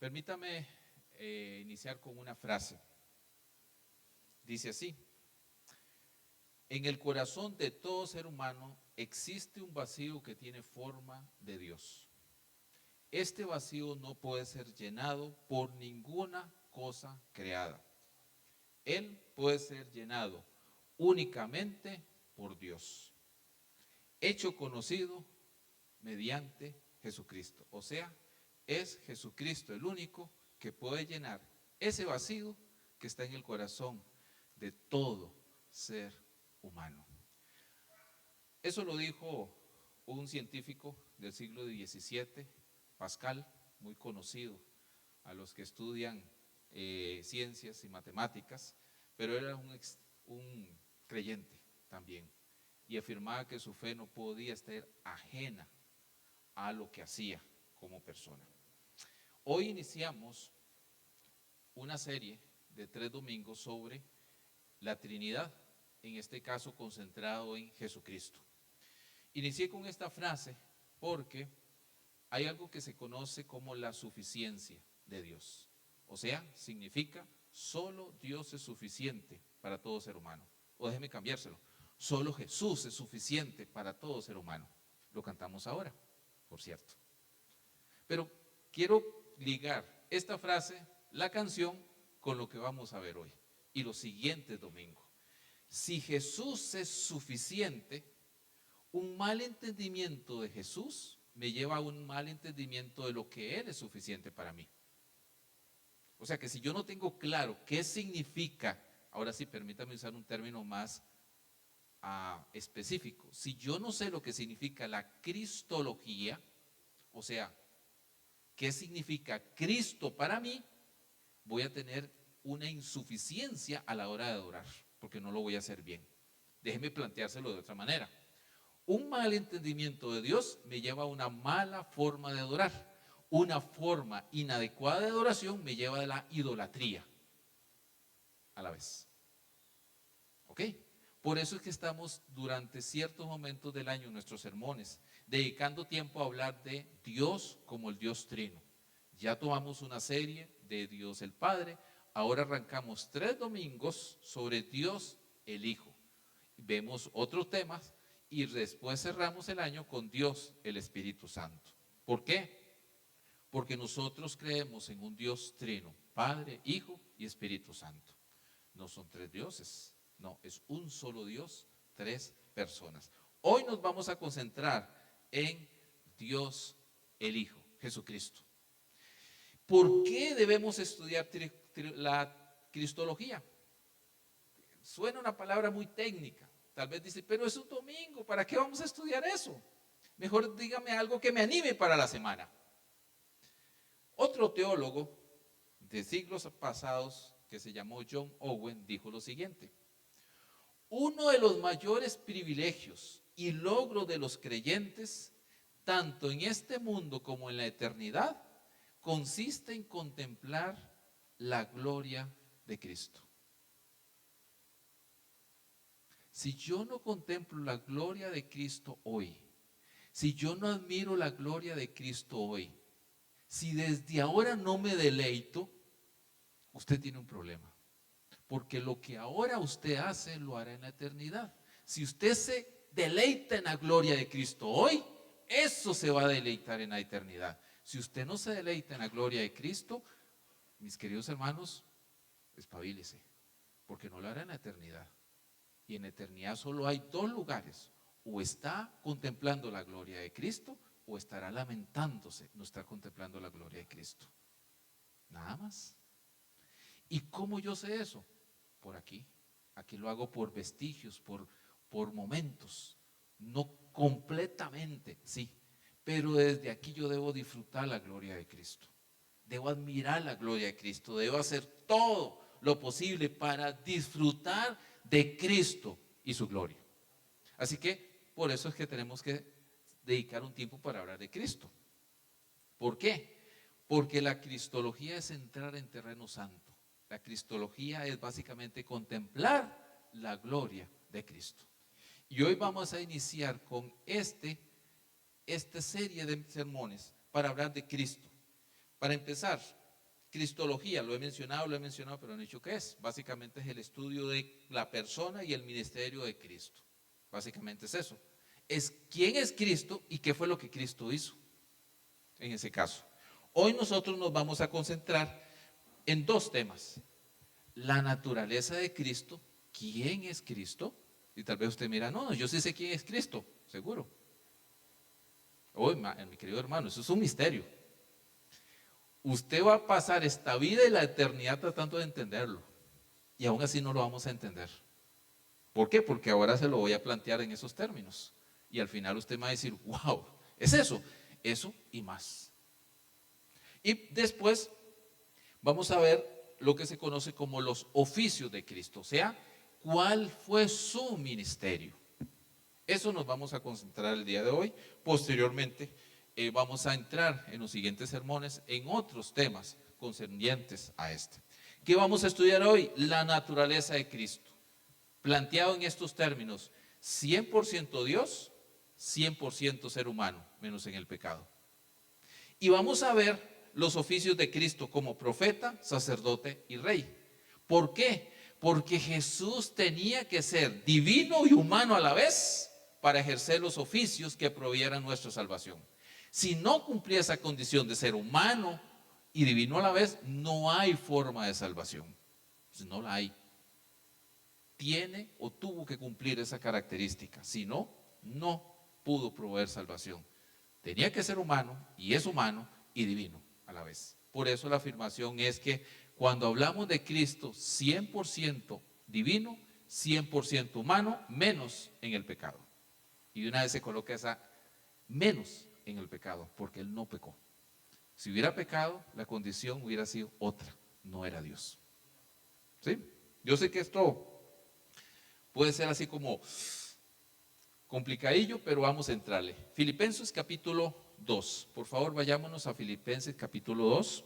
Permítame iniciar con una frase. Dice así: en el corazón de todo ser humano existe un vacío que tiene forma de Dios. Este vacío no puede ser llenado por ninguna cosa creada. Él puede ser llenado únicamente por Dios, hecho conocido mediante Jesucristo. O sea, es Jesucristo el único que puede llenar ese vacío que está en el corazón de todo ser humano. Eso lo dijo un científico del siglo XVII, Pascal, muy conocido a los que estudian ciencias y matemáticas, pero era un creyente también, y afirmaba que su fe no podía estar ajena a lo que hacía como persona. Hoy iniciamos una serie de 3 domingos sobre la Trinidad, en este caso concentrado en Jesucristo. Inicié con esta frase porque hay algo que se conoce como la suficiencia de Dios. O sea, significa solo Dios es suficiente para todo ser humano. O déjeme cambiárselo, solo Jesús es suficiente para todo ser humano. Lo cantamos ahora, por cierto. Pero quiero ligar esta frase, la canción, con lo que vamos a ver hoy y los siguientes domingos. Si Jesús es suficiente, un mal entendimiento de Jesús me lleva a un mal entendimiento de lo que Él es suficiente para mí. O sea que si yo no tengo claro qué significa, ahora sí permítame usar un término más específico, si yo no sé lo que significa la cristología, o sea, qué significa Cristo para mí, voy a tener una insuficiencia a la hora de adorar, porque no lo voy a hacer bien. Déjeme planteárselo de otra manera. Un mal entendimiento de Dios me lleva a una mala forma de adorar. Una forma inadecuada de adoración me lleva a la idolatría a la vez. ¿Ok? Por eso es que estamos durante ciertos momentos del año en nuestros sermones dedicando tiempo a hablar de Dios como el Dios Trino. Ya tomamos una serie de Dios el Padre, ahora arrancamos 3 domingos sobre Dios el Hijo. Vemos otros temas y después cerramos el año con Dios el Espíritu Santo. ¿Por qué? Porque nosotros creemos en un Dios trino, Padre, Hijo y Espíritu Santo. No son 3 dioses, no, es un solo Dios, 3 personas. Hoy nos vamos a concentrar en Dios el Hijo, Jesucristo. ¿Por qué debemos estudiar la cristología? Suena una palabra muy técnica. Tal vez dice, pero es un domingo, ¿para qué vamos a estudiar eso? Mejor dígame algo que me anime para la semana. Otro teólogo de siglos pasados, que se llamó John Owen, dijo lo siguiente: uno de los mayores privilegios y logros de los creyentes, tanto en este mundo como en la eternidad, consiste en contemplar la gloria de Cristo. Si yo no contemplo la gloria de Cristo hoy, si yo no admiro la gloria de Cristo hoy, si desde ahora no me deleito, usted tiene un problema. Porque lo que ahora usted hace, lo hará en la eternidad. Si usted se deleita en la gloria de Cristo hoy, eso se va a deleitar en la eternidad. Si usted no se deleita en la gloria de Cristo, mis queridos hermanos, espabilese, porque no lo hará en la eternidad. Y en la eternidad solo hay 2 lugares: o está contemplando la gloria de Cristo, o estará lamentándose no estar contemplando la gloria de Cristo. Nada más. ¿Y cómo yo sé eso? Por aquí. Aquí lo hago por vestigios, por momentos. No completamente, sí. Pero desde aquí yo debo disfrutar la gloria de Cristo. Debo admirar la gloria de Cristo. Debo hacer todo lo posible para disfrutar de Cristo y su gloria. Así que por eso es que tenemos que dedicar un tiempo para hablar de Cristo. ¿Por qué? Porque la cristología es entrar en terreno santo. La cristología es básicamente contemplar la gloria de Cristo. Y hoy vamos a iniciar con esta serie de sermones para hablar de Cristo. Para empezar, Cristología, lo he mencionado, pero no he dicho qué es. Básicamente es el estudio de la persona y el ministerio de Cristo. Básicamente es eso. Es quién es Cristo y qué fue lo que Cristo hizo en ese caso. Hoy nosotros nos vamos a concentrar en dos temas. La naturaleza de Cristo, ¿quién es Cristo? Y tal vez usted mira, no, yo sí sé quién es Cristo, seguro. Hoy, mi querido hermano, eso es un misterio. Usted va a pasar esta vida y la eternidad tratando de entenderlo. Y aún así no lo vamos a entender. ¿Por qué? Porque ahora se lo voy a plantear en esos términos. Y al final usted me va a decir, wow, es eso y más. Y después vamos a ver lo que se conoce como los oficios de Cristo. O sea, ¿cuál fue su ministerio? Eso nos vamos a concentrar el día de hoy. Posteriormente vamos a entrar en los siguientes sermones en otros temas concernientes a este. ¿Qué vamos a estudiar hoy? La naturaleza de Cristo. Planteado en estos términos, 100% Dios, 100% ser humano, menos en el pecado. Y vamos a ver los oficios de Cristo como profeta, sacerdote y rey. ¿Por qué? Porque Jesús tenía que ser divino y humano a la vez para ejercer los oficios que provieran nuestra salvación. Si no cumplía esa condición de ser humano y divino a la vez, no hay forma de salvación. Pues no la hay. Tiene o tuvo que cumplir esa característica. Si no, no pudo proveer salvación. Tenía que ser humano y es humano y divino a la vez. Por eso la afirmación es que cuando hablamos de Cristo 100% divino, 100% humano, menos en el pecado. Y de una vez se coloca esa menos en el pecado, porque Él no pecó. Si hubiera pecado, la condición hubiera sido otra, no era Dios. ¿Sí? Yo sé que esto puede ser así como complicadillo, pero vamos a entrarle. Filipenses capítulo 2. Por favor, vayámonos a Filipenses capítulo 2.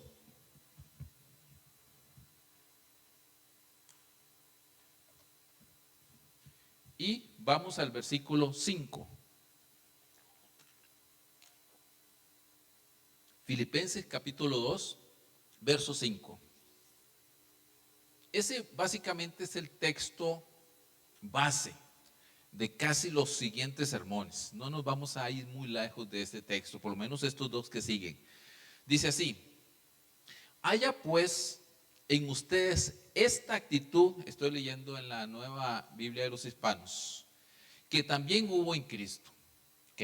Y vamos al versículo 5. Filipenses capítulo 2, verso 5. Ese básicamente es el texto base de casi los siguientes sermones. No nos vamos a ir muy lejos de este texto, por lo menos estos dos que siguen. Dice así: haya pues en ustedes esta actitud, estoy leyendo en la Nueva Biblia de los Hispanos, que también hubo en Cristo. Ok,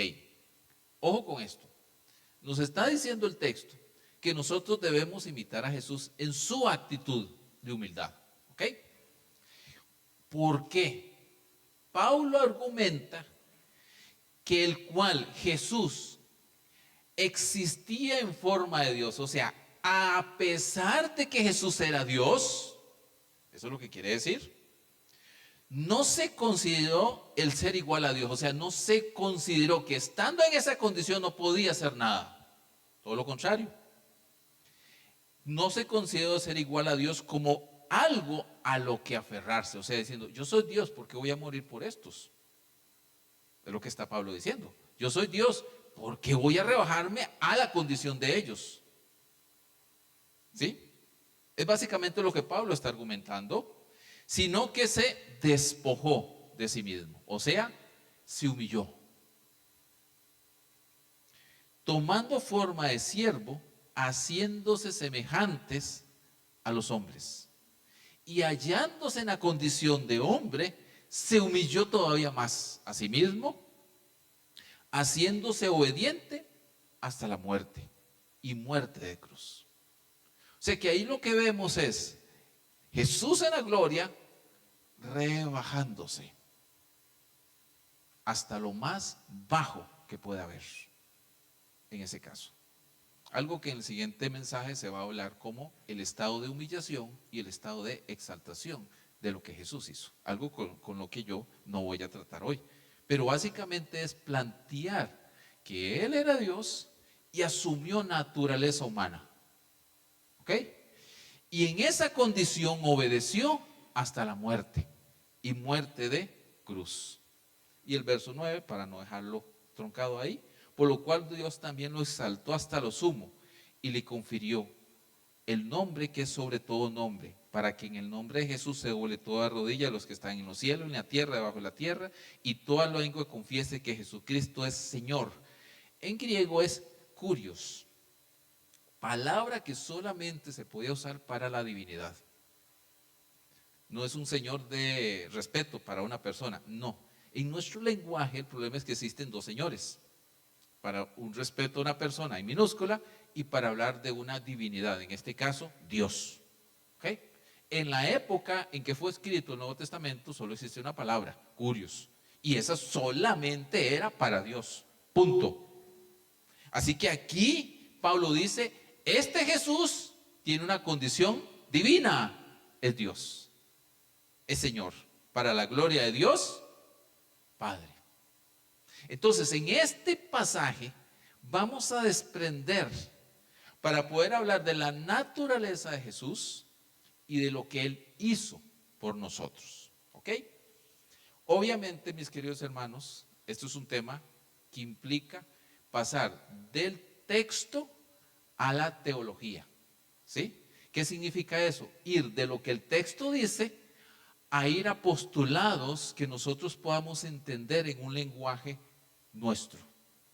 ojo con esto. Nos está diciendo el texto que nosotros debemos imitar a Jesús en su actitud de humildad. ¿Ok? ¿Por qué? Pablo argumenta que el cual Jesús existía en forma de Dios, o sea, a pesar de que Jesús era Dios, eso es lo que quiere decir, no se consideró el ser igual a Dios, o sea, no se consideró que estando en esa condición no podía hacer nada, todo lo contrario. No se consideró ser igual a Dios como algo a lo que aferrarse, o sea, diciendo, yo soy Dios, ¿por qué voy a morir por estos? Es lo que está Pablo diciendo. Yo soy Dios, ¿por qué voy a rebajarme a la condición de ellos? ¿Sí? Es básicamente lo que Pablo está argumentando, sino que se despojó de sí mismo, o sea, se humilló. Tomando forma de siervo, haciéndose semejantes a los hombres. Y hallándose en la condición de hombre, se humilló todavía más a sí mismo, haciéndose obediente hasta la muerte, y muerte de cruz. O sea que ahí lo que vemos es Jesús en la gloria rebajándose hasta lo más bajo que pueda haber en ese caso. Algo que en el siguiente mensaje se va a hablar como el estado de humillación y el estado de exaltación de lo que Jesús hizo. Algo con lo que yo no voy a tratar hoy. Pero básicamente es plantear que Él era Dios y asumió naturaleza humana. ¿Ok? Y en esa condición obedeció hasta la muerte, y muerte de cruz. Y el verso 9, para no dejarlo truncado ahí, por lo cual Dios también lo exaltó hasta lo sumo y le confirió el nombre que es sobre todo nombre, para que en el nombre de Jesús se doble toda rodilla de los que están en los cielos, en la tierra, debajo de la tierra, y toda lengua confiese que Jesucristo es Señor. En griego es kurios, palabra que solamente se podía usar para la divinidad. No es un señor de respeto para una persona, no. En nuestro lenguaje el problema es que existen dos señores. Para un respeto a una persona en minúscula y para hablar de una divinidad, en este caso Dios. ¿Okay? En la época en que fue escrito el Nuevo Testamento solo existe una palabra, kurios, y esa solamente era para Dios, punto. Así que aquí Pablo dice, este Jesús tiene una condición divina, es Dios, es Señor, para la gloria de Dios Padre. Entonces, en este pasaje vamos a desprender, para poder hablar de la naturaleza de Jesús y de lo que Él hizo por nosotros. ¿Ok? Obviamente, mis queridos hermanos, esto es un tema que implica pasar del texto a la teología. ¿Sí? ¿Qué significa eso? Ir de lo que el texto dice a ir a postulados que nosotros podamos entender en un lenguaje nuestro.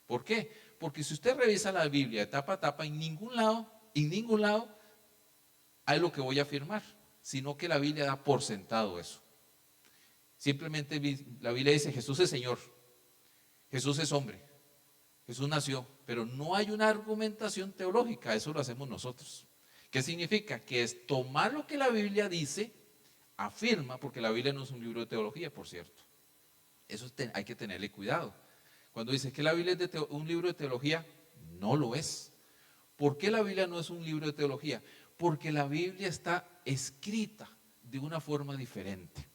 ¿Por qué? Porque si usted revisa la Biblia de tapa a tapa, en ningún lado hay lo que voy a afirmar, sino que la Biblia da por sentado eso. Simplemente la Biblia dice Jesús es Señor, Jesús es hombre, Jesús nació, pero no hay una argumentación teológica, eso lo hacemos nosotros. ¿Qué significa? Que es tomar lo que la Biblia dice, afirma, porque la Biblia no es un libro de teología, por cierto. Eso hay que tenerle cuidado. Cuando dice que la Biblia es un libro de teología, no lo es. ¿Por qué la Biblia no es un libro de teología? Porque la Biblia está escrita de una forma diferente.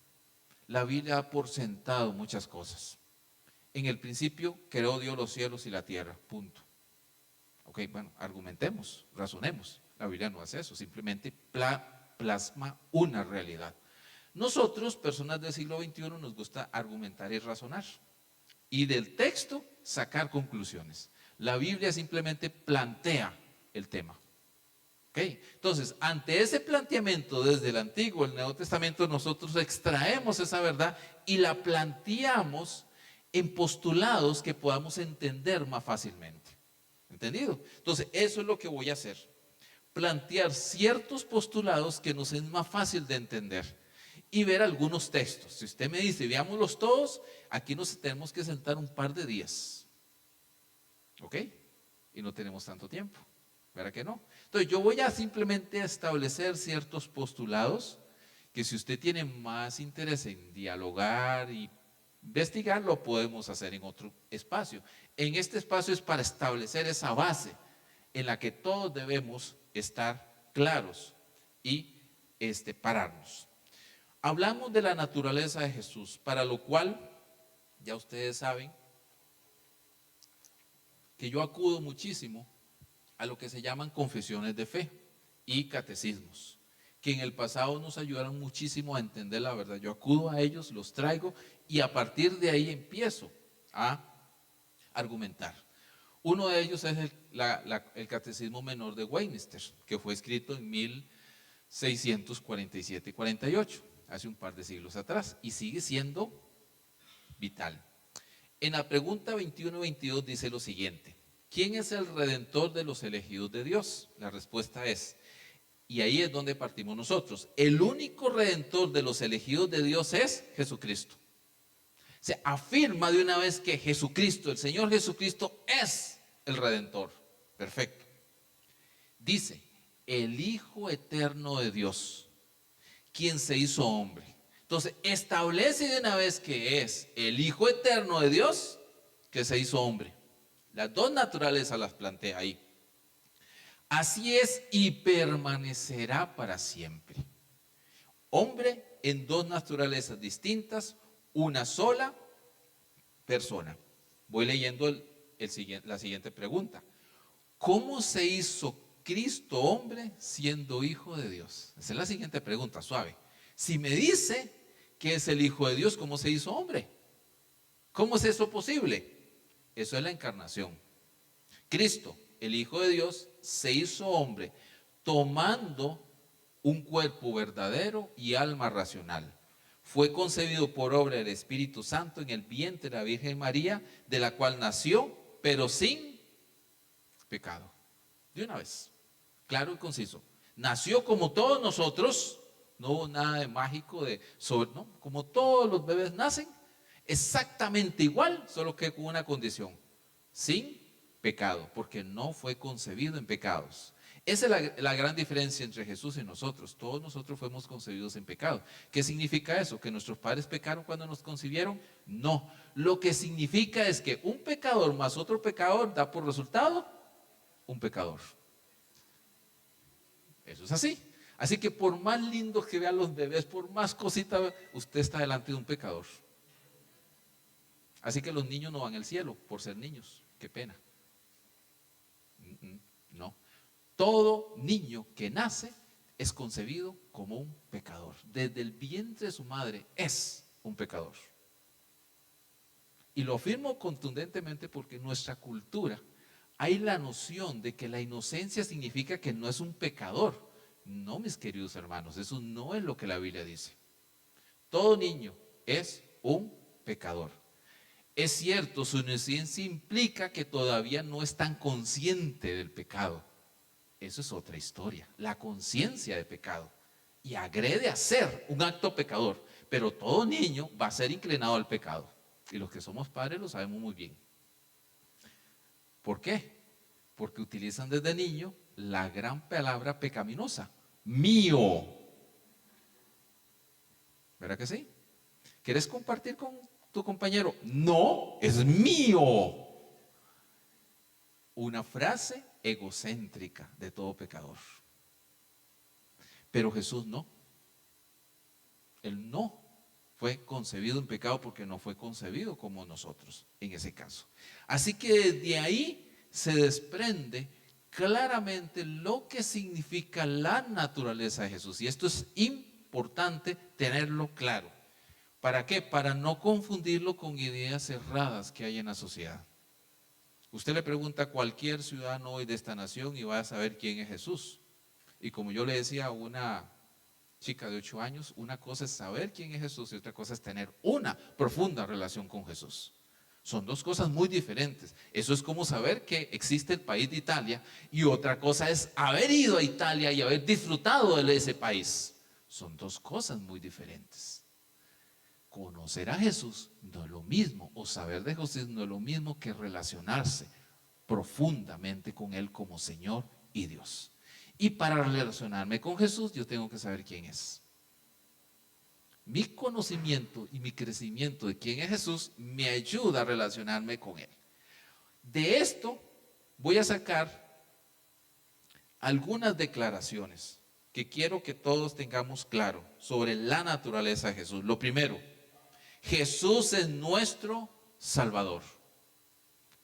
La Biblia da por sentado muchas cosas. En el principio creó Dios los cielos y la tierra, punto. Ok, bueno, argumentemos, razonemos. La Biblia no hace eso, simplemente plasma una realidad. Nosotros, personas del siglo XXI, nos gusta argumentar y razonar. Y del texto sacar conclusiones. La Biblia simplemente plantea el tema. ¿Okay? Entonces, ante ese planteamiento desde el Antiguo, el Nuevo Testamento, nosotros extraemos esa verdad y la planteamos en postulados que podamos entender más fácilmente. ¿Entendido? Entonces, eso es lo que voy a hacer. Plantear ciertos postulados que nos es más fácil de entender. Y ver algunos textos. Si usted me dice, veámoslos todos, aquí nos tenemos que sentar un par de días. ¿Ok? Y no tenemos tanto tiempo. ¿Verdad que no? Entonces yo voy a simplemente establecer ciertos postulados que si usted tiene más interés en dialogar y investigar, lo podemos hacer en otro espacio. En este espacio es para establecer esa base en la que todos debemos estar claros y pararnos. Hablamos de la naturaleza de Jesús, para lo cual, ya ustedes saben, que yo acudo muchísimo a lo que se llaman confesiones de fe y catecismos, que en el pasado nos ayudaron muchísimo a entender la verdad. Yo acudo a ellos, los traigo y a partir de ahí empiezo a argumentar. Uno de ellos es el Catecismo Menor de Westminster, que fue escrito en 1647 y 48. Hace un par de siglos atrás y sigue siendo vital. En la pregunta 21-22 dice lo siguiente: ¿quién es el redentor de los elegidos de Dios? La respuesta es, y ahí es donde partimos nosotros, el único redentor de los elegidos de Dios es Jesucristo. Se afirma de una vez que Jesucristo, el Señor Jesucristo, es el redentor. Perfecto. Dice, el Hijo eterno de Dios, quien se hizo hombre. Entonces establece de una vez que es el Hijo eterno de Dios que se hizo hombre. Las dos naturalezas las plantea ahí. Así es y permanecerá para siempre. Hombre en dos naturalezas distintas, una sola persona. Voy leyendo la siguiente pregunta. ¿Cómo se hizo Cristo hombre siendo hijo de Dios? Esa es la siguiente pregunta, suave. Si me dice que es el Hijo de Dios, ¿cómo se hizo hombre? ¿Cómo es eso posible? Eso es la encarnación. Cristo, el Hijo de Dios, se hizo hombre, tomando un cuerpo verdadero y alma racional. Fue concebido por obra del Espíritu Santo en el vientre de la Virgen María, de la cual nació, pero sin pecado. De una vez, claro y conciso. Nació como todos nosotros, no hubo nada de mágico, no, como todos los bebés nacen, exactamente igual, solo que con una condición: sin pecado, porque no fue concebido en pecados. Esa es la gran diferencia entre Jesús y nosotros. Todos nosotros fuimos concebidos en pecado. ¿Qué significa eso? ¿Que nuestros padres pecaron cuando nos concibieron? No. Lo que significa es que un pecador más otro pecador da por resultado un pecador. Eso es así. Así que por más lindos que vean los bebés, por más cositas, usted está delante de un pecador. Así que los niños no van al cielo por ser niños. Qué pena. No. Todo niño que nace es concebido como un pecador. Desde el vientre de su madre es un pecador. Y lo afirmo contundentemente porque en nuestra cultura hay la noción de que la inocencia significa que no es un pecador. No, mis queridos hermanos, eso no es lo que la Biblia dice. Todo niño es un pecador. Es cierto, su inocencia implica que todavía no es tan consciente del pecado. Eso es otra historia, la conciencia de pecado. Y agrede a hacer un acto pecador. Pero todo niño va a ser inclinado al pecado. Y los que somos padres lo sabemos muy bien. ¿Por qué? Porque utilizan desde niño la gran palabra pecaminosa: mío. ¿Verdad que sí? ¿Quieres compartir con tu compañero? No, es mío. Una frase egocéntrica de todo pecador. Pero Jesús no. Él no fue concebido en pecado porque no fue concebido como nosotros en ese caso. Así que de ahí se desprende claramente lo que significa la naturaleza de Jesús. Y esto es importante tenerlo claro. ¿Para qué? Para no confundirlo con ideas cerradas que hay en la sociedad. Usted le pregunta a cualquier ciudadano hoy de esta nación y va a saber quién es Jesús. Y como yo le decía a una chica de 8 años, una cosa es saber quién es Jesús y otra cosa es tener una profunda relación con Jesús. Son dos cosas muy diferentes. Eso es como saber que existe el país de Italia, y otra cosa es haber ido a Italia y haber disfrutado de ese país. Son dos cosas muy diferentes. Conocer a Jesús no es lo mismo, o saber de Jesús no es lo mismo que relacionarse profundamente con Él como Señor y Dios. Y para relacionarme con Jesús, yo tengo que saber quién es. Mi conocimiento y mi crecimiento de quién es Jesús me ayuda a relacionarme con Él. De esto voy a sacar algunas declaraciones que quiero que todos tengamos claro sobre la naturaleza de Jesús. Lo primero: Jesús es nuestro Salvador.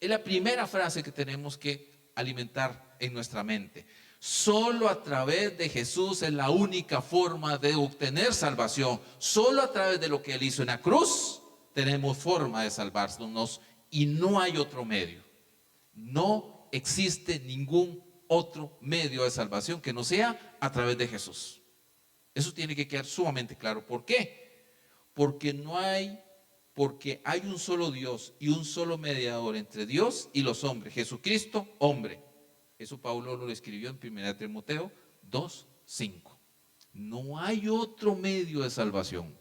Es la primera frase que tenemos que alimentar en nuestra mente. Solo a través de Jesús es la única forma de obtener salvación. Solo a través de lo que Él hizo en la cruz tenemos forma de salvarnos, y no hay otro medio. No existe ningún otro medio de salvación que no sea a través de Jesús. Eso tiene que quedar sumamente claro. ¿Por qué? Porque hay un solo Dios y un solo mediador entre Dios y los hombres: Jesucristo, hombre. Eso Pablo lo escribió en 1 Timoteo 2:5. No hay otro medio de salvación.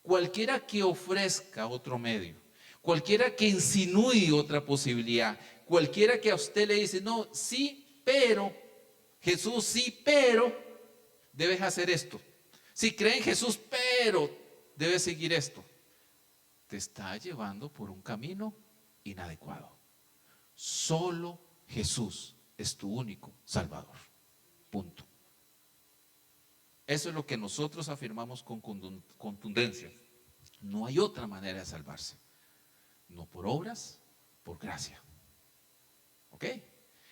Cualquiera que ofrezca otro medio, cualquiera que insinúe otra posibilidad, cualquiera que a usted le dice: no, sí, pero, Jesús, sí, pero, debes hacer esto. Si cree en Jesús, pero debes seguir esto. Te está llevando por un camino inadecuado. Solo Jesús es tu único Salvador. Punto. Eso es lo que nosotros afirmamos con contundencia. No hay otra manera de salvarse. No por obras, por gracia. ¿Ok?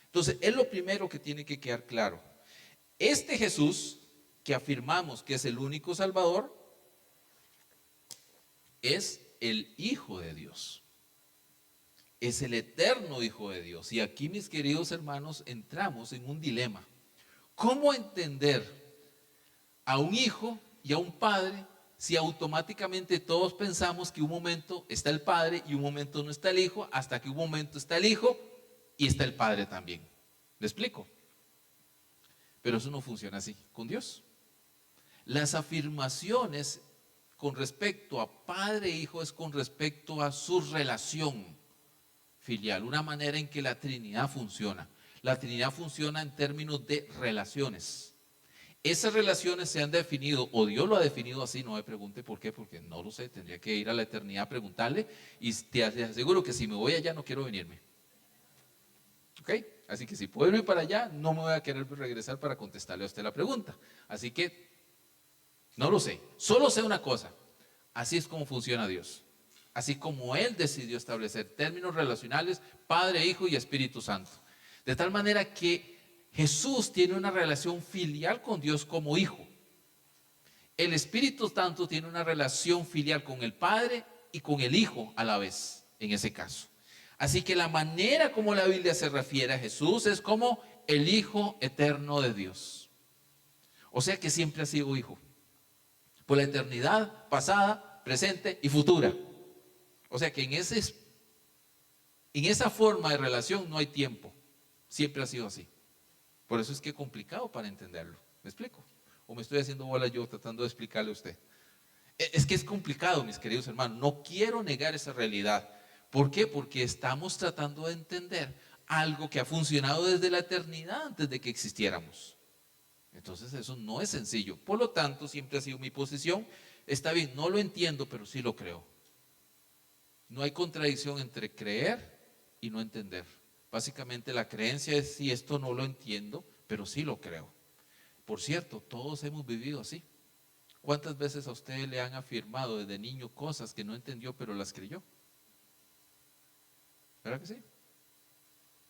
Entonces, es lo primero que tiene que quedar claro. Este Jesús que afirmamos que es el único Salvador es el Hijo de Dios. Es el eterno Hijo de Dios. Y aquí, mis queridos hermanos, entramos en un dilema. ¿Cómo entender a un hijo y a un padre si automáticamente todos pensamos que un momento está el padre y un momento no está el hijo, hasta que un momento está el hijo y está el padre también? ¿Le explico? Pero eso no funciona así con Dios. Las afirmaciones con respecto a padre e hijo es con respecto a su relación filial, una manera en que la Trinidad funciona. La Trinidad funciona en términos de relaciones. Esas relaciones se han definido, o Dios lo ha definido así, no me pregunte por qué, porque no lo sé, tendría que ir a la eternidad a preguntarle, y te aseguro que si me voy allá no quiero venirme. ¿Ok? Así que si puedo irme para allá, no me voy a querer regresar para contestarle a usted la pregunta. Así que no lo sé, solo sé una cosa: así es como funciona Dios. Así como Él decidió establecer términos relacionales, Padre, Hijo y Espíritu Santo. De tal manera que Jesús tiene una relación filial con Dios como Hijo. El Espíritu Santo tiene una relación filial con el Padre y con el Hijo a la vez, en ese caso. Así que la manera como la Biblia se refiere a Jesús es como el Hijo eterno de Dios. O sea que siempre ha sido Hijo, por la eternidad pasada, presente y futura. O sea que en esa forma de relación no hay tiempo. Siempre ha sido así. Por eso es que es complicado para entenderlo. ¿Me explico? ¿O me estoy haciendo bola yo tratando de explicarle a usted? Es que es complicado, mis queridos hermanos. No quiero negar esa realidad. ¿Por qué? Porque estamos tratando de entender algo que ha funcionado desde la eternidad, antes de que existiéramos. Entonces eso no es sencillo. Por lo tanto, siempre ha sido mi posición. Está bien, no lo entiendo, pero sí lo creo. No hay contradicción entre creer y no entender. Básicamente la creencia es: si esto no lo entiendo, pero sí lo creo. Por cierto, todos hemos vivido así. ¿Cuántas veces a usted le han afirmado desde niño cosas que no entendió, pero las creyó? ¿Verdad que sí?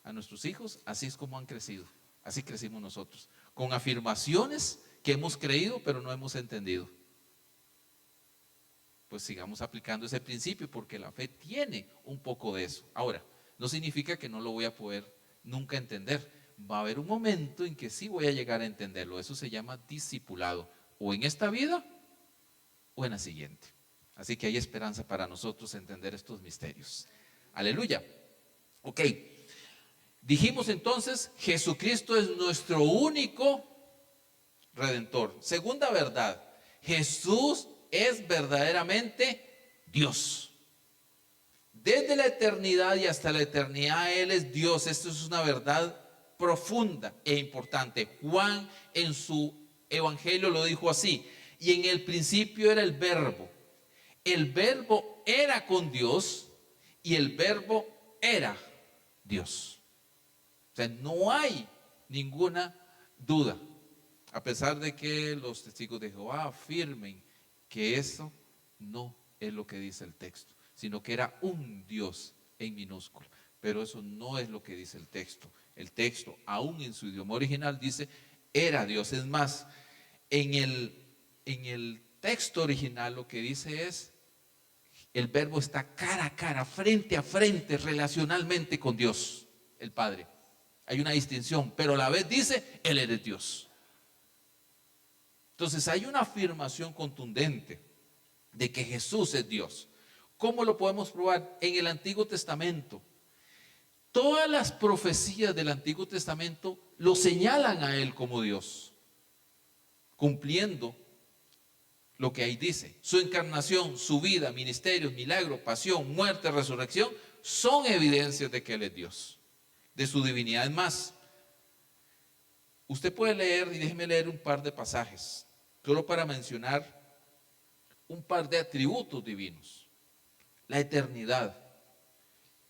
A nuestros hijos así es como han crecido. Así crecimos nosotros, con afirmaciones que hemos creído, pero no hemos entendido. Pues sigamos aplicando ese principio, porque la fe tiene un poco de eso. Ahora, no significa que no lo voy a poder nunca entender. Va a haber un momento en que sí voy a llegar a entenderlo. Eso se llama discipulado, o en esta vida o en la siguiente. Así que hay esperanza para nosotros entender estos misterios. Aleluya. Ok, dijimos entonces: Jesucristo es nuestro único Redentor. Segunda verdad: Jesús es verdaderamente Dios. Desde la eternidad y hasta la eternidad Él es Dios. Esto es una verdad profunda e importante. Juan en su evangelio lo dijo así: y en el principio era el Verbo. El Verbo era con Dios y el Verbo era Dios. O sea, no hay ninguna duda, a pesar de que los testigos de Jehová afirmen que eso no es lo que dice el texto, sino que era un Dios en minúscula. Pero eso no es lo que dice el texto. El texto, aún en su idioma original, dice: era Dios. Es más, en el texto original lo que dice es: el Verbo está cara a cara, frente a frente, relacionalmente con Dios, el Padre. Hay una distinción, pero a la vez dice: Él es Dios. Entonces hay una afirmación contundente de que Jesús es Dios. ¿Cómo lo podemos probar? En el Antiguo Testamento, todas las profecías del Antiguo Testamento lo señalan a Él como Dios, cumpliendo lo que ahí dice. Su encarnación, su vida, ministerios, milagros, pasión, muerte, resurrección son evidencias de que Él es Dios, de su divinidad. Es más, usted puede leer, y déjeme leer un par de pasajes, solo para mencionar un par de atributos divinos. La eternidad.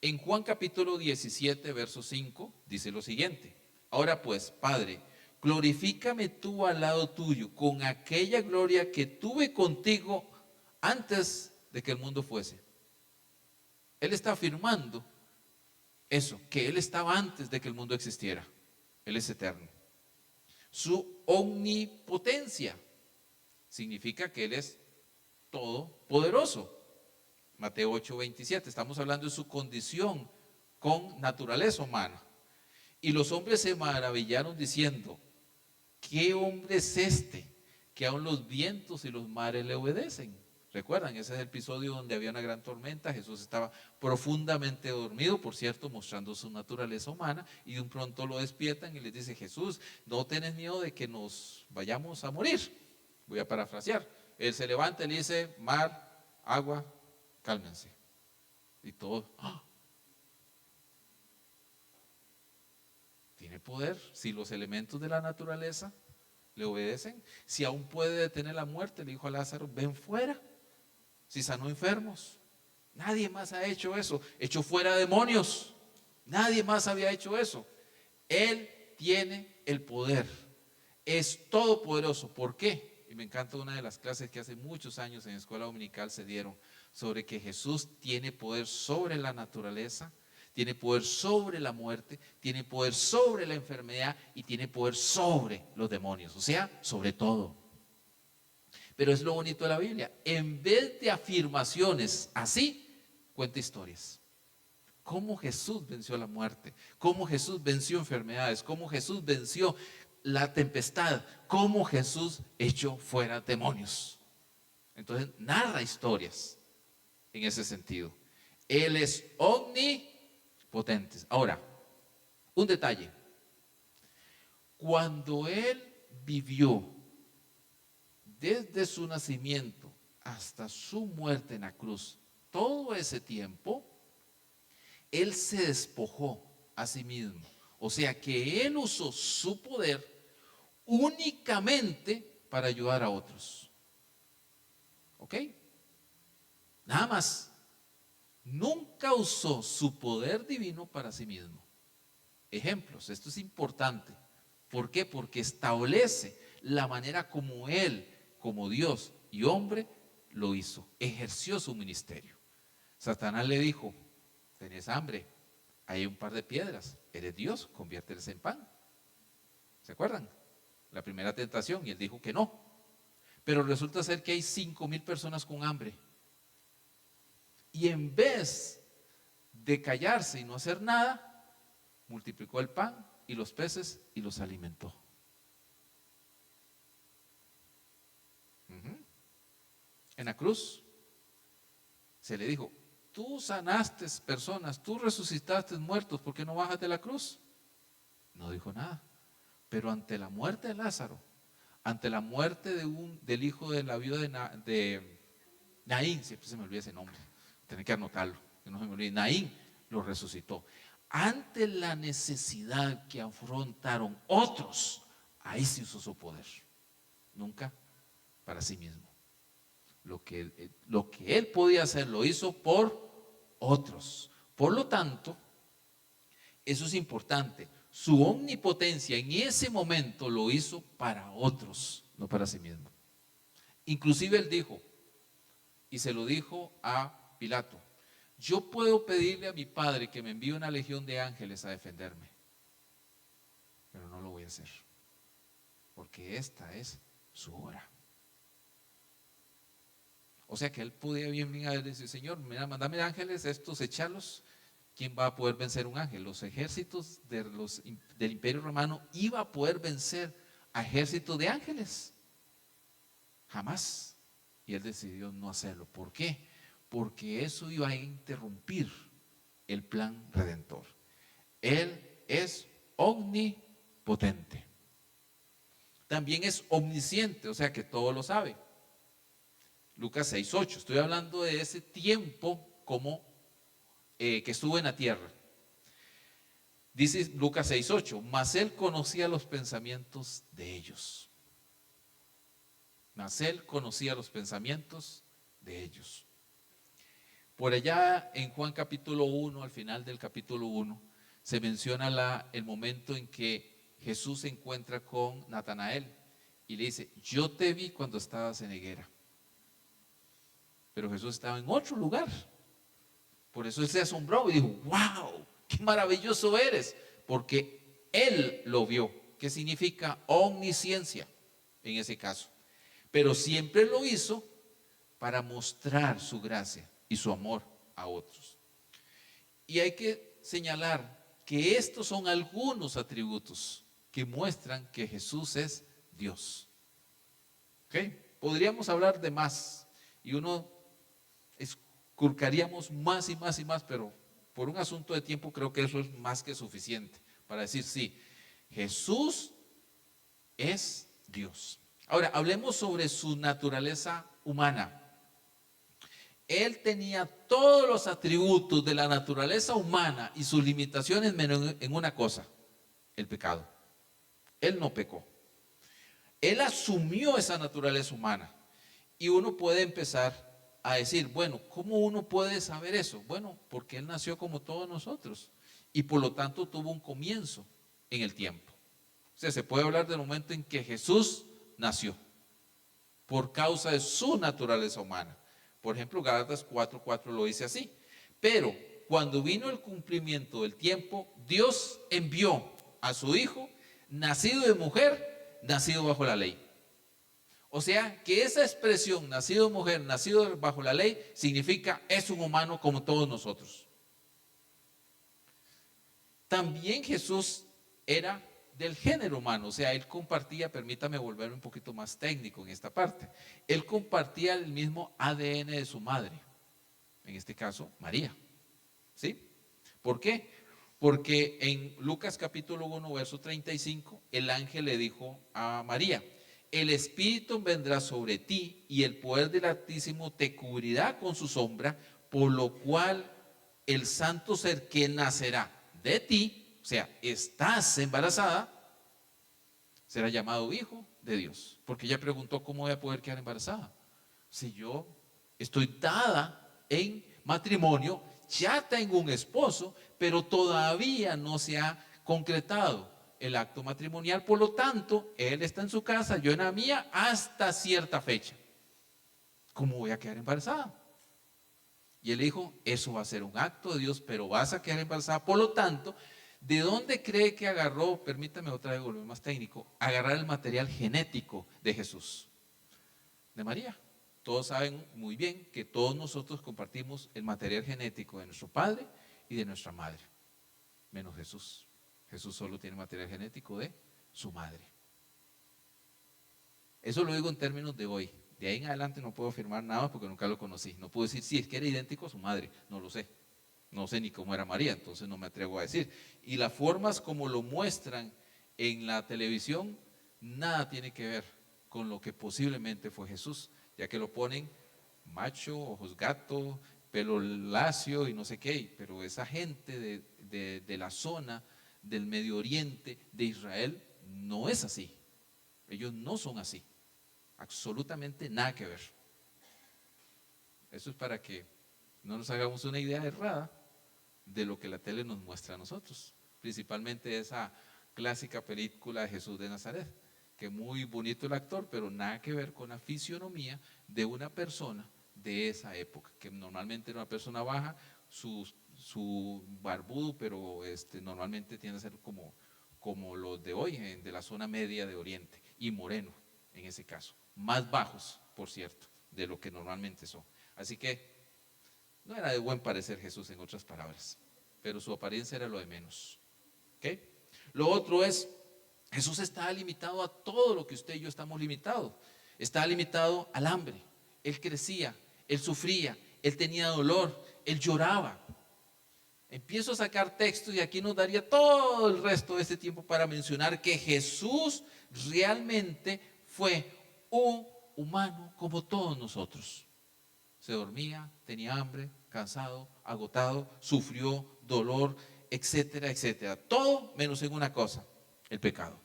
En Juan capítulo 17, verso 5, dice lo siguiente: ahora pues, Padre, glorifícame tú al lado tuyo con aquella gloria que tuve contigo antes de que el mundo fuese. Él está afirmando eso, que Él estaba antes de que el mundo existiera. Él es eterno. Su omnipotencia significa que Él es todopoderoso. Mateo 8:27, estamos hablando de su condición con naturaleza humana. Y los hombres se maravillaron diciendo: ¿qué hombre es este que aun los vientos y los mares le obedecen? ¿Recuerdan? Ese es el episodio donde había una gran tormenta, Jesús estaba profundamente dormido, por cierto, mostrando su naturaleza humana, y de un pronto lo despiertan y les dice: Jesús, no tenés miedo de que nos vayamos a morir. Voy a parafrasear. Él se levanta y le dice: mar, agua, cálmense. Y todo, ¡ah! Tiene poder. Si los elementos de la naturaleza le obedecen, si aún puede detener la muerte, le dijo a Lázaro: ven fuera. Si sanó enfermos, nadie más ha hecho eso. Echó fuera demonios, nadie más había hecho eso. Él tiene el poder, es todopoderoso. ¿Por qué? Y me encanta una de las clases que hace muchos años en escuela dominical se dieron sobre que Jesús tiene poder sobre la naturaleza, tiene poder sobre la muerte, tiene poder sobre la enfermedad y tiene poder sobre los demonios, o sea, sobre todo. Pero es lo bonito de la Biblia. En vez de afirmaciones así, cuenta historias. Cómo Jesús venció la muerte, cómo Jesús venció enfermedades, cómo Jesús venció la tempestad, cómo Jesús echó fuera demonios. Entonces narra historias en ese sentido. Él es omnipotente. Ahora, un detalle. Cuando Él vivió desde su nacimiento hasta su muerte en la cruz, todo ese tiempo, Él se despojó a sí mismo. O sea que Él usó su poder únicamente para ayudar a otros. ¿Ok? Nada más. Nunca usó su poder divino para sí mismo. Ejemplos, esto es importante. ¿Por qué? Porque establece la manera como Él, como Dios y hombre, lo hizo, ejerció su ministerio. Satanás le dijo: tenés hambre, hay un par de piedras, eres Dios, conviértelas en pan. ¿Se acuerdan? La primera tentación, y él dijo que no. Pero resulta ser que hay 5,000 personas con hambre. Y en vez de callarse y no hacer nada, multiplicó el pan y los peces y los alimentó. En la cruz se le dijo: tú sanaste personas, tú resucitaste muertos, ¿por qué no bajas de la cruz? No dijo nada. Pero ante la muerte de Lázaro, ante la muerte del hijo de la viuda de Naín, siempre se me olvida ese nombre, tengo que anotarlo, que no se me olvide. Naín lo resucitó. Ante la necesidad que afrontaron otros, ahí sí usó su poder. Nunca para sí mismo. Lo que él podía hacer lo hizo por otros. Por lo tanto, eso es importante. Su omnipotencia en ese momento lo hizo para otros, no para sí mismo. Inclusive él dijo, y se lo dijo a Pilato: yo puedo pedirle a mi padre que me envíe una legión de ángeles a defenderme, pero no lo voy a hacer, porque esta es su hora. O sea que él podía bien decir: Señor, mira, mándame ángeles, estos echarlos. ¿Quién va a poder vencer un ángel? Los ejércitos del Imperio Romano iba a poder vencer a ejércitos de ángeles. Jamás. Y él decidió no hacerlo. ¿Por qué? Porque eso iba a interrumpir el plan redentor. Él es omnipotente. También es omnisciente, o sea que todo lo sabe. Lucas 6:8. Estoy hablando de ese tiempo que estuvo en la tierra. Dice Lucas 6:8: mas él conocía los pensamientos de ellos. Mas él conocía los pensamientos de ellos. Por allá en Juan capítulo 1, al final del capítulo 1, se menciona el momento en que Jesús se encuentra con Natanael y le dice: yo te vi cuando estabas en higuera. Pero Jesús estaba en otro lugar. Por eso él se asombró y dijo: wow, qué maravilloso eres, porque él lo vio. ¿Qué significa omnisciencia en ese caso? Pero siempre lo hizo para mostrar su gracia y su amor a otros. Y hay que señalar que estos son algunos atributos que muestran que Jesús es Dios. ¿Ok? Podríamos hablar de más y uno esculcaríamos más y más y más, pero por un asunto de tiempo creo que eso es más que suficiente para decir sí, Jesús es Dios. Ahora, hablemos sobre su naturaleza humana. Él tenía todos los atributos de la naturaleza humana y sus limitaciones menos en una cosa, el pecado. Él no pecó. Él asumió esa naturaleza humana. Y uno puede empezar a decir, bueno, ¿cómo uno puede saber eso? Bueno, porque Él nació como todos nosotros y por lo tanto tuvo un comienzo en el tiempo. O sea, se puede hablar del momento en que Jesús nació por causa de su naturaleza humana. Por ejemplo, Gálatas 4:4 lo dice así. Pero cuando vino el cumplimiento del tiempo, Dios envió a su Hijo, nacido de mujer, nacido bajo la ley. O sea, que esa expresión, nacido de mujer, nacido bajo la ley, significa es un humano como todos nosotros. También Jesús era del género humano, o sea, él compartía, permítame volver un poquito más técnico en esta parte, él compartía el mismo ADN de su madre, en este caso María, ¿sí? ¿Por qué? Porque en Lucas capítulo 1, verso 35, el ángel le dijo a María, el Espíritu vendrá sobre ti y el poder del Altísimo te cubrirá con su sombra, por lo cual el santo ser que nacerá de ti, o sea, estás embarazada, será llamado hijo de Dios. Porque ella preguntó, ¿cómo voy a poder quedar embarazada? Si yo estoy dada en matrimonio, ya tengo un esposo, pero todavía no se ha concretado el acto matrimonial. Por lo tanto, él está en su casa, yo en la mía, hasta cierta fecha. ¿Cómo voy a quedar embarazada? Y él dijo, eso va a ser un acto de Dios, pero vas a quedar embarazada. Por lo tanto, ¿de dónde cree que agarró, permítame otra vez volver más técnico, agarrar el material genético de Jesús? De María. Todos saben muy bien que todos nosotros compartimos el material genético de nuestro padre y de nuestra madre, menos Jesús. Jesús solo tiene material genético de su madre. Eso lo digo en términos de hoy. De ahí en adelante no puedo afirmar nada porque nunca lo conocí. No puedo decir si es que era idéntico a su madre, no lo sé. No sé ni cómo era María, entonces no me atrevo a decir. Y las formas como lo muestran en la televisión, nada tiene que ver con lo que posiblemente fue Jesús, ya que lo ponen macho, ojos gato, pelo lacio y no sé qué. Pero esa gente de la zona del Medio Oriente, de Israel, no es así. Ellos no son así. Absolutamente nada que ver. Eso es para que no nos hagamos una idea errada de lo que la tele nos muestra a nosotros, principalmente esa clásica película de Jesús de Nazaret, que muy bonito el actor, pero nada que ver con la fisionomía de una persona de esa época, que normalmente era una persona baja, su barbudo, pero normalmente tiende a ser como los de hoy, de la zona media de Oriente, y moreno en ese caso, más bajos, por cierto, de lo que normalmente son. Así que no era de buen parecer Jesús, en otras palabras, pero su apariencia era lo de menos. ¿Okay? Lo otro es, Jesús estaba limitado a todo lo que usted y yo estamos limitados. Estaba limitado al hambre. Él crecía, él sufría, él tenía dolor, él lloraba. Empiezo a sacar textos y aquí nos daría todo el resto de este tiempo para mencionar que Jesús realmente fue un humano como todos nosotros. Se dormía, tenía hambre, cansado, agotado, sufrió dolor, etcétera, etcétera. Todo menos en una cosa, el pecado.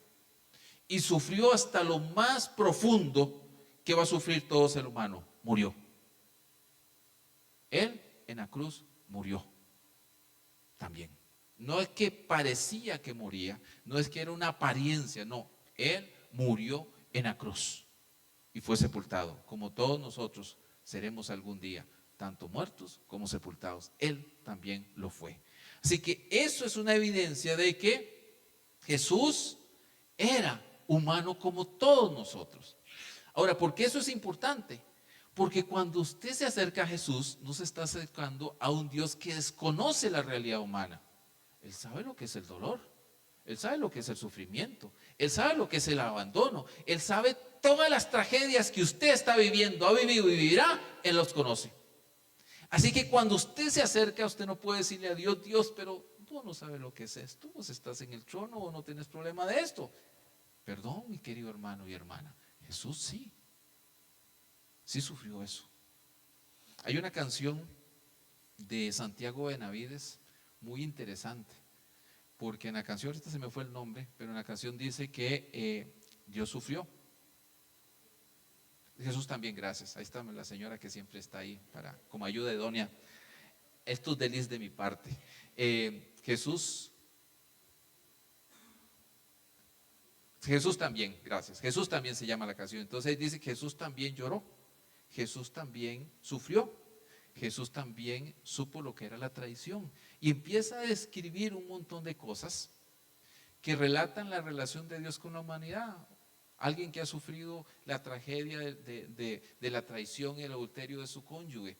Y sufrió hasta lo más profundo que va a sufrir todo ser humano. Murió. Él en la cruz murió también. No es que parecía que moría, no es que era una apariencia, no. Él murió en la cruz y fue sepultado, como todos nosotros seremos algún día, tanto muertos como sepultados. Él también lo fue. Así que eso es una evidencia de que Jesús era humano como todos nosotros. Ahora, ¿por qué eso es importante? Porque cuando usted se acerca a Jesús, no se está acercando a un Dios que desconoce la realidad humana. Él sabe lo que es el dolor. Él sabe lo que es el sufrimiento. Él sabe lo que es el abandono. Él sabe todas las tragedias que usted está viviendo, ha vivido y vivirá. Él los conoce. Así que cuando usted se acerca, usted no puede decirle a Dios, Dios, pero tú no sabes lo que es esto. Vos estás en el trono o no tienes problema de esto. Perdón, mi querido hermano y hermana. Jesús sí sufrió eso. Hay una canción de Santiago Benavides muy interesante, porque en la canción, ahorita se me fue el nombre, pero en la canción dice que Dios sufrió. Jesús también, gracias. Ahí está la señora que siempre está ahí como ayuda idónea. Esto es deliz de mi parte. Jesús también, gracias. Jesús también se llama la canción. Entonces dice que Jesús también lloró. Jesús también sufrió. Jesús también supo lo que era la traición. Y empieza a describir un montón de cosas que relatan la relación de Dios con la humanidad. Alguien que ha sufrido la tragedia de la traición y el adulterio de su cónyuge.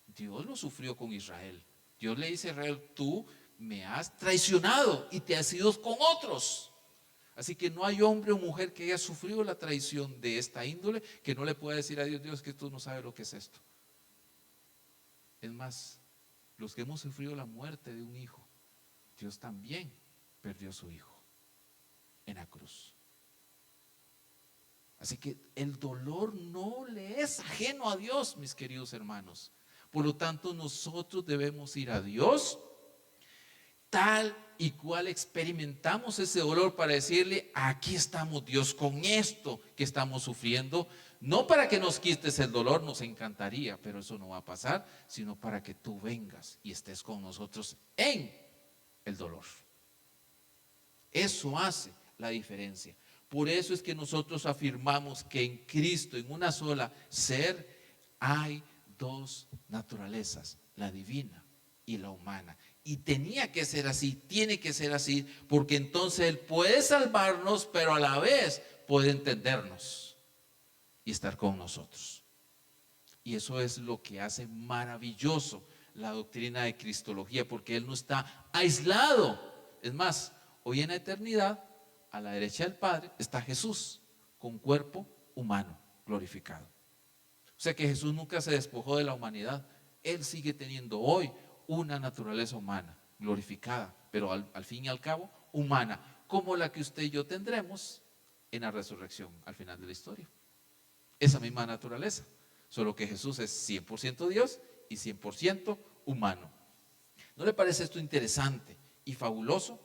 Dios lo sufrió con Israel. Dios le dice a Israel, tú me has traicionado y te has ido con otros. Así que no hay hombre o mujer que haya sufrido la traición de esta índole que no le pueda decir a Dios, Dios, que tú no sabes lo que es esto. Es más, los que hemos sufrido la muerte de un hijo, Dios también perdió a su hijo en la cruz. Así que el dolor no le es ajeno a Dios, mis queridos hermanos. Por lo tanto, nosotros debemos ir a Dios tal y cual experimentamos ese dolor para decirle, aquí estamos Dios con esto que estamos sufriendo. No para que nos quites el dolor, nos encantaría, pero eso no va a pasar, sino para que tú vengas y estés con nosotros en el dolor. Eso hace la diferencia. Por eso es que nosotros afirmamos que en Cristo, en una sola ser, hay dos naturalezas, la divina y la humana. Y tenía que ser así, tiene que ser así, porque entonces Él puede salvarnos, pero a la vez puede entendernos y estar con nosotros. Y eso es lo que hace maravilloso la doctrina de Cristología, porque Él no está aislado. Es más, hoy en la eternidad, a la derecha del Padre, está Jesús con cuerpo humano glorificado. O sea que Jesús nunca se despojó de la humanidad. Él sigue teniendo hoy una naturaleza humana glorificada, pero al fin y al cabo humana, como la que usted y yo tendremos en la resurrección al final de la historia. Esa misma naturaleza, solo que Jesús es 100% Dios y 100% humano. ¿No le parece esto interesante y fabuloso?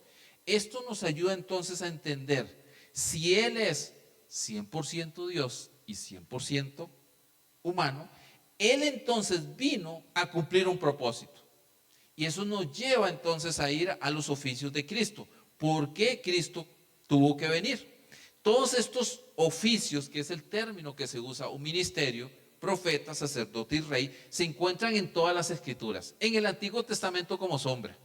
Esto nos ayuda entonces a entender, si Él es 100% Dios y 100% humano, Él entonces vino a cumplir un propósito. Y eso nos lleva entonces a ir a los oficios de Cristo. ¿Por qué Cristo tuvo que venir? Todos estos oficios, que es el término que se usa, un ministerio, profeta, sacerdote y rey, se encuentran en todas las escrituras. En el Antiguo Testamento como sombra.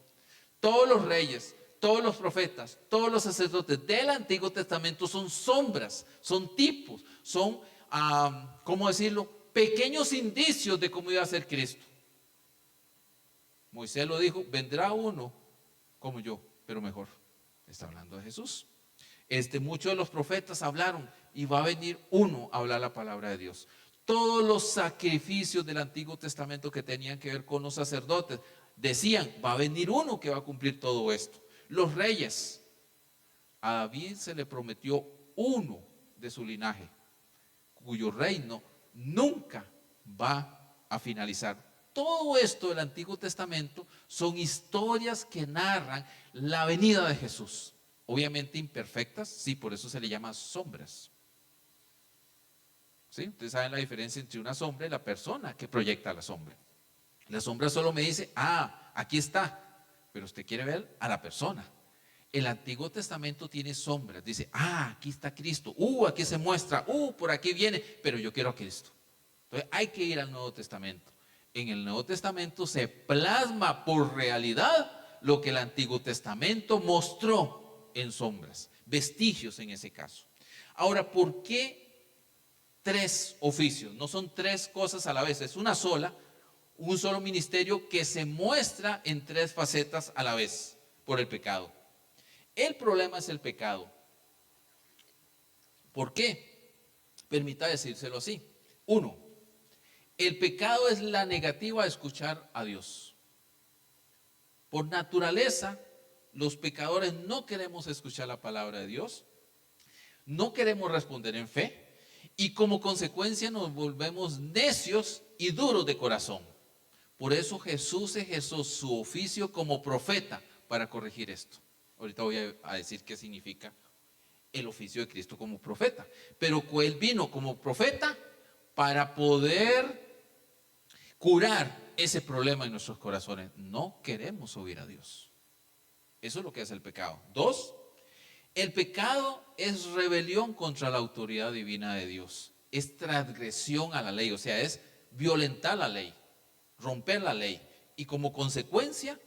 Todos los reyes, todos los profetas, todos los sacerdotes del Antiguo Testamento son sombras, son tipos, son, ¿cómo decirlo?, pequeños indicios de cómo iba a ser Cristo. Moisés lo dijo, vendrá uno como yo, pero mejor. Está hablando de Jesús. Muchos de los profetas hablaron y va a venir uno a hablar la palabra de Dios. Todos los sacrificios del Antiguo Testamento que tenían que ver con los sacerdotes decían, va a venir uno que va a cumplir todo esto. Los reyes, a David se le prometió uno de su linaje, cuyo reino nunca va a finalizar. Todo esto del Antiguo Testamento son historias que narran la venida de Jesús. Obviamente imperfectas, sí, por eso se le llama sombras. ¿Sí? Ustedes saben la diferencia entre una sombra y la persona que proyecta la sombra. La sombra solo me dice, aquí está, pero usted quiere ver a la persona. El Antiguo Testamento tiene sombras, dice, aquí está Cristo, aquí se muestra, por aquí viene, pero yo quiero a Cristo. Entonces hay que ir al Nuevo Testamento. En el Nuevo Testamento se plasma por realidad lo que el Antiguo Testamento mostró en sombras, vestigios en ese caso. Ahora, ¿por qué 3 oficios? No son 3 cosas a la vez, es una sola, un solo ministerio que se muestra en 3 facetas a la vez por el pecado. El problema es el pecado. ¿Por qué? Permita decírselo así. Uno, el pecado es la negativa a escuchar a Dios. Por naturaleza, los pecadores no queremos escuchar la palabra de Dios, no queremos responder en fe y como consecuencia nos volvemos necios y duros de corazón. Por eso Jesús ejerció su oficio como profeta para corregir esto. Ahorita voy a decir qué significa el oficio de Cristo como profeta. Pero Él vino como profeta para poder curar ese problema en nuestros corazones. No queremos oír a Dios. Eso es lo que es el pecado. Dos, el pecado es rebelión contra la autoridad divina de Dios. Es transgresión a la ley, o sea, es violentar la ley, romper la ley. Y como consecuencia,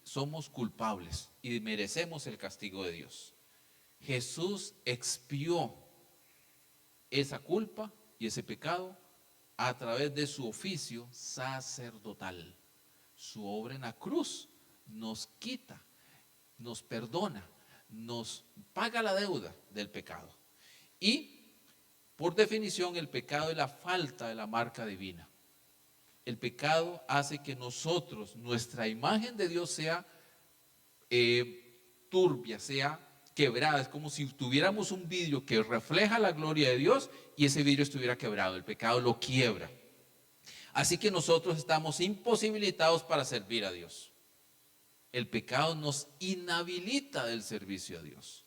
somos culpables y merecemos el castigo de Dios. Jesús expió esa culpa y ese pecado a través de su oficio sacerdotal. Su obra en la cruz nos quita, nos perdona, nos paga la deuda del pecado. Y por definición el pecado es la falta de la marca divina. El pecado hace que nosotros, nuestra imagen de Dios sea turbia, sea quebrada. Es como si tuviéramos un vidrio que refleja la gloria de Dios y ese vidrio estuviera quebrado. El pecado lo quiebra. Así que nosotros estamos imposibilitados para servir a Dios. El pecado nos inhabilita del servicio a Dios.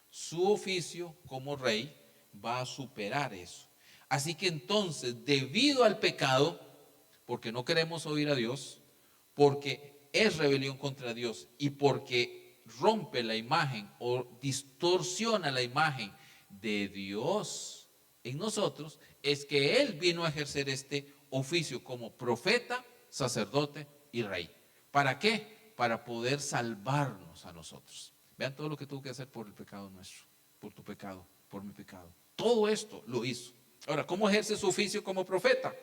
Su oficio como rey va a superar eso. Así que entonces, debido al pecado, porque no queremos oír a Dios, porque es rebelión contra Dios y porque rompe la imagen o distorsiona la imagen de Dios en nosotros, es que Él vino a ejercer este oficio como profeta, sacerdote y rey. ¿Para qué? Para poder salvarnos a nosotros. Vean todo lo que tuvo que hacer por el pecado nuestro, por tu pecado, por mi pecado. Todo esto lo hizo. Ahora, ¿cómo ejerce su oficio como profeta?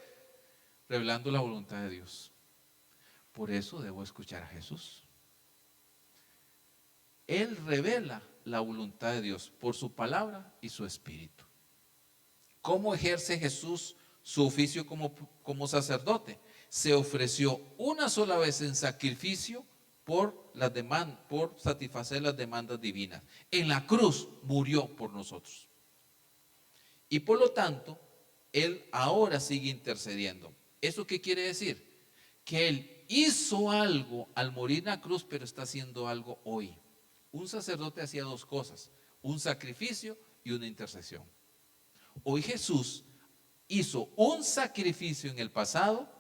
Revelando la voluntad de Dios. Por eso debo escuchar a Jesús. Él revela la voluntad de Dios por su palabra y su espíritu. ¿Cómo ejerce Jesús su oficio como sacerdote? Se ofreció una sola vez en sacrificio por satisfacer las demandas divinas. En la cruz murió por nosotros. Y por lo tanto, Él ahora sigue intercediendo. ¿Eso qué quiere decir? Que Él hizo algo al morir en la cruz, pero está haciendo algo hoy. Un sacerdote hacía dos cosas: un sacrificio y una intercesión. Hoy Jesús hizo un sacrificio en el pasado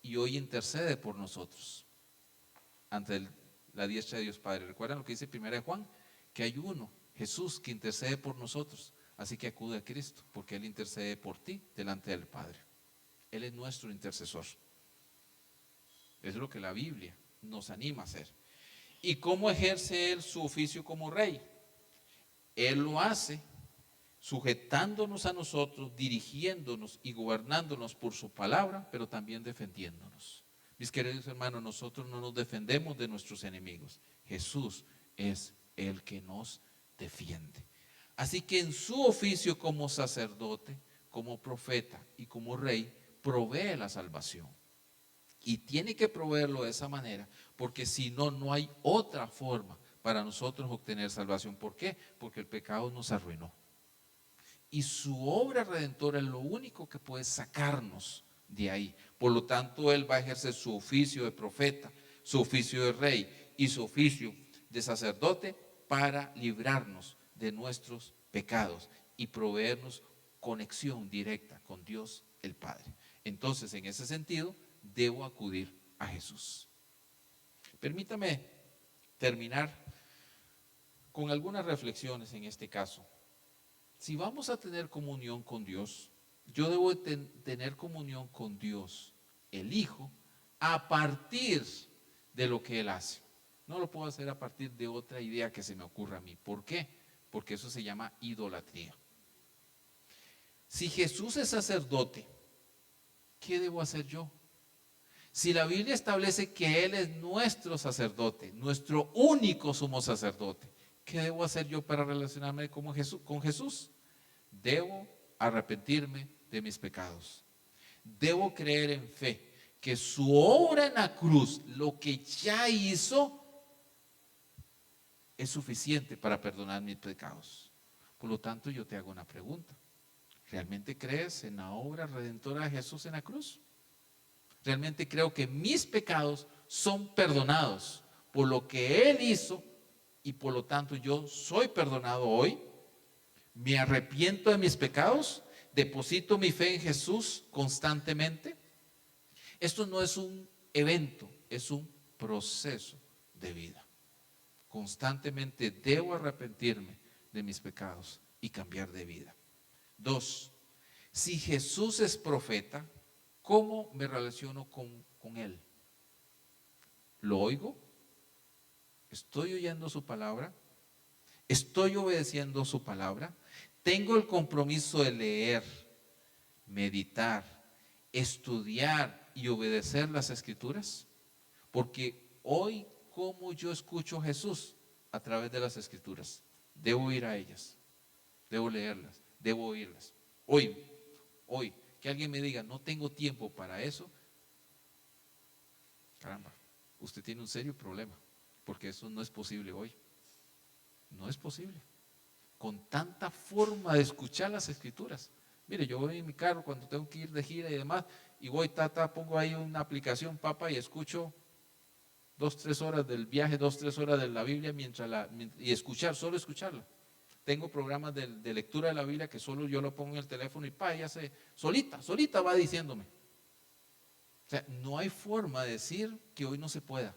y hoy intercede por nosotros ante la diestra de Dios Padre. ¿Recuerdan lo que dice 1 Juan? Que hay uno, Jesús, que intercede por nosotros. Así que acude a Cristo, porque Él intercede por ti delante del Padre. Él es nuestro intercesor. Es lo que la Biblia nos anima a hacer. ¿Y cómo ejerce Él su oficio como rey? Él lo hace sujetándonos a nosotros, dirigiéndonos y gobernándonos por su palabra, pero también defendiéndonos. Mis queridos hermanos, nosotros no nos defendemos de nuestros enemigos. Jesús es el que nos defiende. Así que en su oficio como sacerdote, como profeta y como rey, provee la salvación. Y tiene que proveerlo de esa manera, porque si no, no hay otra forma para nosotros obtener salvación. ¿Por qué? Porque el pecado nos arruinó. Y su obra redentora es lo único que puede sacarnos de ahí. Por lo tanto, Él va a ejercer su oficio de profeta, su oficio de rey y su oficio de sacerdote para librarnos de nuestros pecados y proveernos conexión directa con Dios el Padre. Entonces, en ese sentido, debo acudir a Jesús. Permítame terminar con algunas reflexiones en este caso. Si vamos a tener comunión con Dios, yo debo tener comunión con Dios, el Hijo, a partir de lo que Él hace. No lo puedo hacer a partir de otra idea que se me ocurra a mí. ¿Por qué? Porque eso se llama idolatría. Si Jesús es sacerdote, ¿qué debo hacer yo? Si la Biblia establece que Él es nuestro sacerdote, nuestro único sumo sacerdote, ¿Qué debo hacer yo para relacionarme con Jesús? Debo arrepentirme de mis pecados. Debo creer en fe que su obra en la cruz, lo que ya hizo, es suficiente para perdonar mis pecados. Por lo tanto, yo te hago una pregunta. ¿Realmente crees en la obra redentora de Jesús en la cruz? ¿Realmente creo que mis pecados son perdonados por lo que Él hizo y por lo tanto yo soy perdonado hoy? ¿Me arrepiento de mis pecados? ¿Deposito mi fe en Jesús constantemente? Esto no es un evento, es un proceso de vida. Constantemente debo arrepentirme de mis pecados y cambiar de vida. 2. Si Jesús es profeta, ¿cómo me relaciono con Él? ¿Lo oigo? ¿Estoy oyendo su palabra? ¿Estoy obedeciendo su palabra? ¿Tengo el compromiso de leer, meditar, estudiar y obedecer las Escrituras? Porque hoy, ¿cómo yo escucho a Jesús? A través de las Escrituras. Debo ir a ellas, debo leerlas, debo oírlas. Hoy, que alguien me diga, no tengo tiempo para eso, caramba, usted tiene un serio problema, porque eso no es posible hoy. No es posible. Con tanta forma de escuchar las Escrituras. Mire, yo voy en mi carro cuando tengo que ir de gira y demás, y voy, pongo ahí una aplicación, papá, y escucho 2-3 horas del viaje, 2-3 horas de la Biblia y solo escucharla. Tengo programas de lectura de la Biblia que solo yo lo pongo en el teléfono y ya sé, solita va diciéndome. O sea, no hay forma de decir que hoy no se pueda.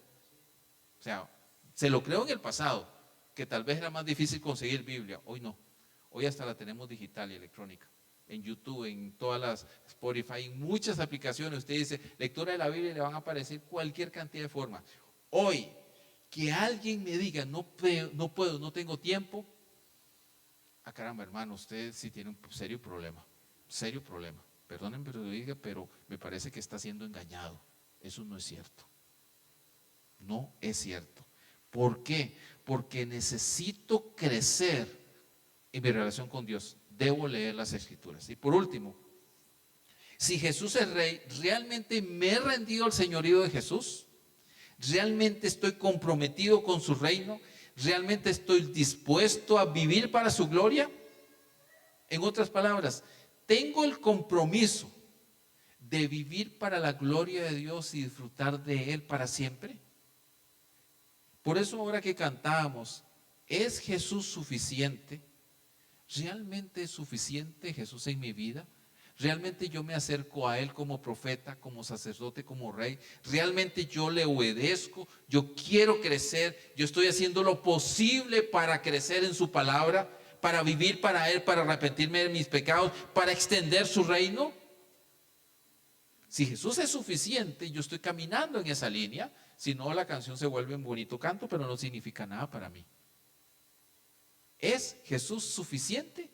O sea, se lo creo en el pasado, que tal vez era más difícil conseguir Biblia. Hoy no. Hoy hasta la tenemos digital y electrónica. En YouTube, en todas las Spotify, en muchas aplicaciones. Usted dice lectura de la Biblia y le van a aparecer cualquier cantidad de formas. Hoy, que alguien me diga no puedo, no tengo tiempo. Caramba, hermano, usted sí tiene un serio problema. Serio problema. Perdónenme, pero me parece que está siendo engañado. Eso no es cierto. No es cierto. ¿Por qué? Porque necesito crecer en mi relación con Dios. Debo leer las Escrituras. Y por último, si Jesús es Rey, ¿realmente me he rendido al señorío de Jesús? ¿Realmente estoy comprometido con su reino? ¿Realmente estoy dispuesto a vivir para su gloria? En otras palabras, ¿tengo el compromiso de vivir para la gloria de Dios y disfrutar de Él para siempre? Por eso ahora que cantamos, ¿es Jesús suficiente? ¿Realmente es suficiente Jesús en mi vida? ¿Realmente yo me acerco a Él como profeta, como sacerdote, como rey? ¿Realmente yo le obedezco? ¿Yo quiero crecer? ¿Yo estoy haciendo lo posible para crecer en su palabra? ¿Para vivir para Él, para arrepentirme de mis pecados, para extender su reino? Si Jesús es suficiente, yo estoy caminando en esa línea. Si no, la canción se vuelve un bonito canto, pero no significa nada para mí. ¿Es Jesús suficiente?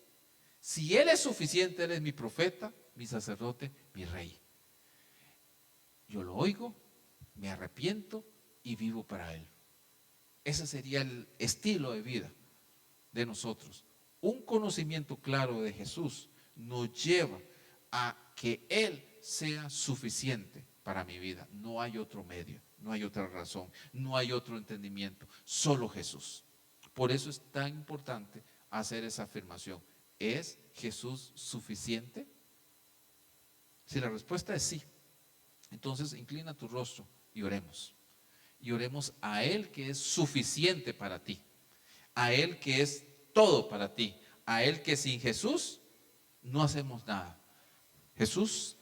Si Él es suficiente, Él es mi profeta, mi sacerdote, mi rey. Yo lo oigo, me arrepiento y vivo para Él. Ese sería el estilo de vida de nosotros. Un conocimiento claro de Jesús nos lleva a que Él sea suficiente para mi vida. No hay otro medio, no hay otra razón, no hay otro entendimiento, solo Jesús. Por eso es tan importante hacer esa afirmación. ¿Es Jesús suficiente? Si la respuesta es sí, entonces inclina tu rostro y oremos. Y oremos a Él que es suficiente para ti, a Él que es todo para ti, a Él que sin Jesús no hacemos nada. Jesús,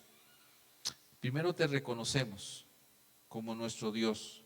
primero te reconocemos como nuestro Dios,